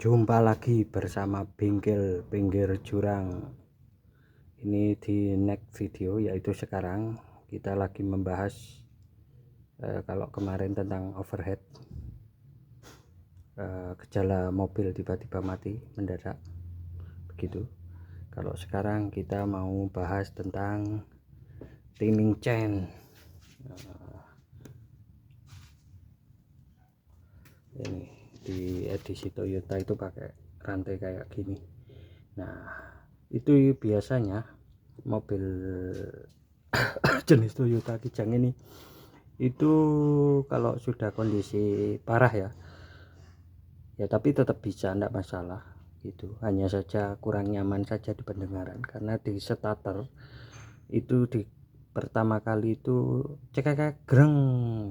Jumpa lagi bersama Bengkel Pinggir Jurang. Ini di next video, yaitu sekarang kita lagi membahas kalau kemarin tentang overhead, gejala mobil tiba-tiba mati mendadak begitu. Kalau sekarang kita mau bahas tentang timing chain. Ini di edisi Toyota itu pakai rantai kayak gini. Nah, itu biasanya mobil jenis Toyota Kijang ini itu kalau sudah kondisi parah ya tapi tetap bisa, enggak masalah gitu. Hanya saja kurang nyaman saja di pendengaran karena di starter itu di pertama kali itu cekek greng,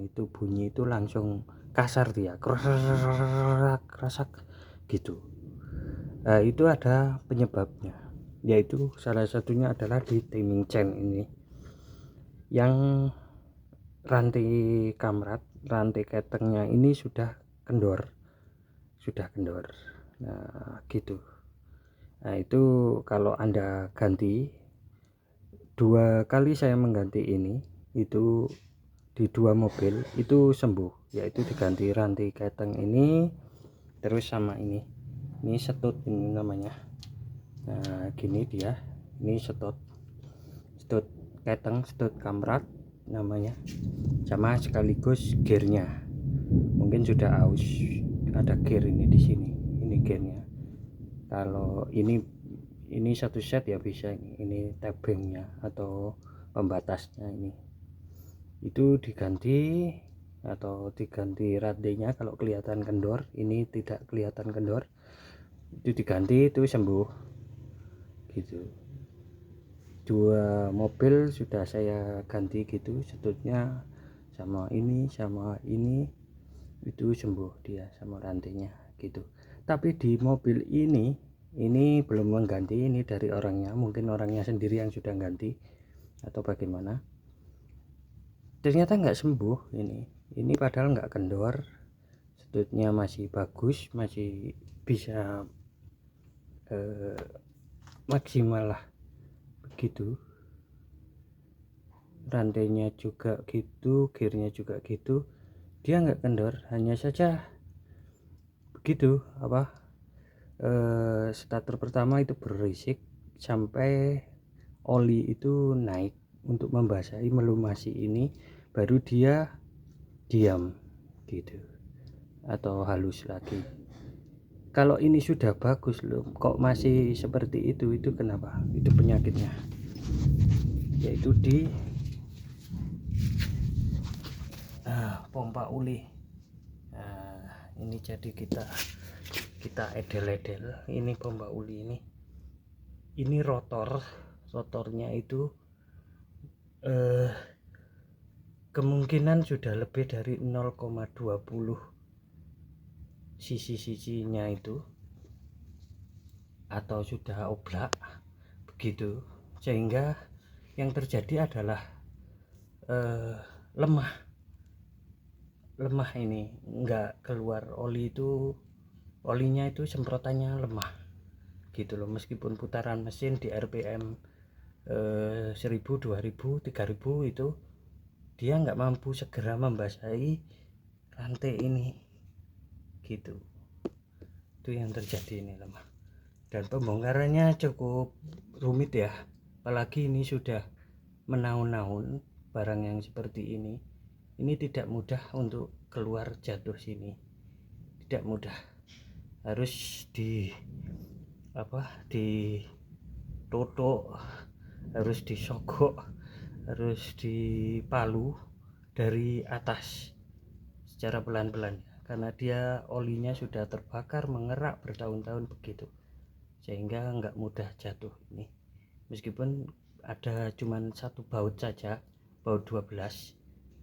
itu bunyi itu langsung kasar, dia kerasak gitu. Nah, itu ada penyebabnya, yaitu salah satunya adalah di timing chain ini, yang rantai kamrat, rantai ketengnya ini sudah kendor. Nah gitu. Nah itu kalau Anda ganti, 2 kali saya mengganti ini, itu di 2 mobil itu sembuh, yaitu diganti rantai keteng ini terus sama ini setut ini namanya. Nah gini dia, ini setut keteng, setut kamrat namanya, sama sekaligus gearnya. Mungkin sudah aus, ada gear ini di sini, ini gearnya. Kalau ini satu set ya bisa, ini tabengnya atau pembatasnya ini itu diganti atau diganti rantainya. Kalau kelihatan kendor, ini tidak kelihatan kendor, itu diganti, itu sembuh gitu. 2 mobil sudah saya ganti gitu, setutnya sama ini itu sembuh dia sama rantainya gitu. Tapi di mobil ini belum mengganti, ini dari orangnya, mungkin orangnya sendiri yang sudah ganti atau bagaimana. Ternyata nggak sembuh ini padahal nggak kendor, setutnya masih bagus, masih bisa maksimal lah begitu. Rantainya juga gitu, gearnya juga gitu, dia nggak kendor. Hanya saja begitu starter pertama itu berisik sampai oli itu naik untuk membasahi, melumasi ini, baru dia diam gitu atau halus lagi. Kalau ini sudah bagus loh, kok masih seperti itu kenapa? Itu penyakitnya, yaitu di pompa oli. Nah, ini jadi kita edel-edel ini pompa oli ini rotornya itu kemungkinan sudah lebih dari 0,20 sisi-sisinya itu, atau sudah oblak begitu, sehingga yang terjadi adalah lemah ini, enggak keluar oli, olinya itu semprotannya lemah gitu loh. Meskipun putaran mesin di RPM 1000, 2000, 3000 itu dia nggak mampu segera membasahi rantai ini gitu. Itu yang terjadi, ini lemah, dan pembongkarannya cukup rumit ya, apalagi ini sudah menahun-nahun. Barang yang seperti ini tidak mudah untuk keluar jatuh sini, tidak mudah. Harus ditotok, harus disogok, harus dipalu dari atas secara pelan-pelan, karena dia olinya sudah terbakar, mengerak bertahun-tahun begitu, sehingga nggak mudah jatuh ini. Meskipun ada cuman satu baut saja, baut 12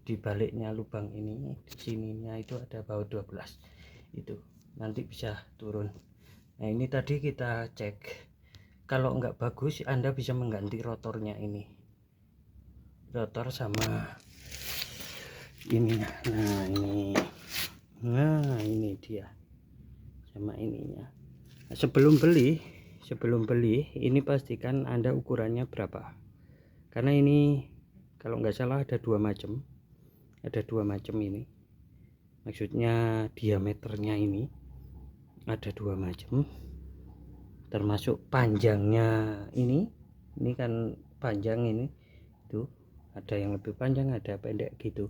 di baliknya lubang ini, di sininya itu ada baut 12, itu nanti bisa turun. Nah ini tadi kita cek, kalau nggak bagus Anda bisa mengganti rotornya, ini rotor sama ini. Nah ini dia, sama ininya. Sebelum beli ini pastikan Anda ukurannya berapa, karena ini kalau nggak salah ada dua macam ini, maksudnya diameternya ini ada dua macam, termasuk panjangnya ini kan panjang, ini tuh ada yang lebih panjang ada pendek gitu.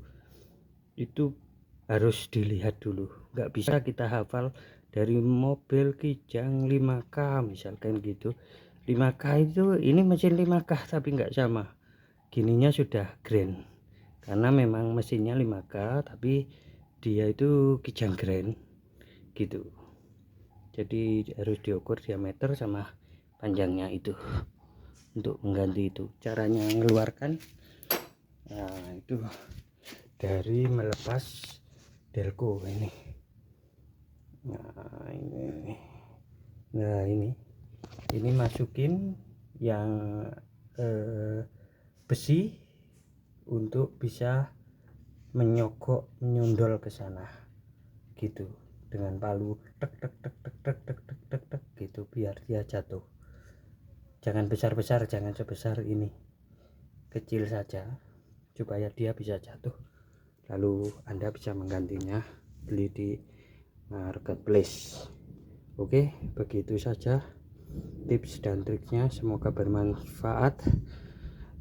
Itu harus dilihat dulu, nggak bisa kita hafal dari mobil Kijang 5K misalkan gitu. 5K itu ini mesin 5K tapi nggak sama, gininya sudah grand karena memang mesinnya 5K tapi dia itu Kijang grand gitu. Jadi harus diukur diameter sama panjangnya itu untuk mengganti. Itu caranya mengeluarkan, nah itu dari melepas delco ini. Nah ini masukin yang besi untuk bisa menyundul ke sana gitu dengan palu tek tek tek tek tek tek tek tek tek gitu biar dia jatuh. Jangan besar-besar, jangan sebesar ini, kecil saja supaya dia bisa jatuh, lalu Anda bisa menggantinya beli di marketplace. Oke, begitu saja tips dan triknya, semoga bermanfaat.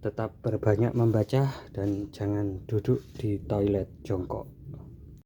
Tetap berbanyak membaca dan jangan duduk di toilet jongkok.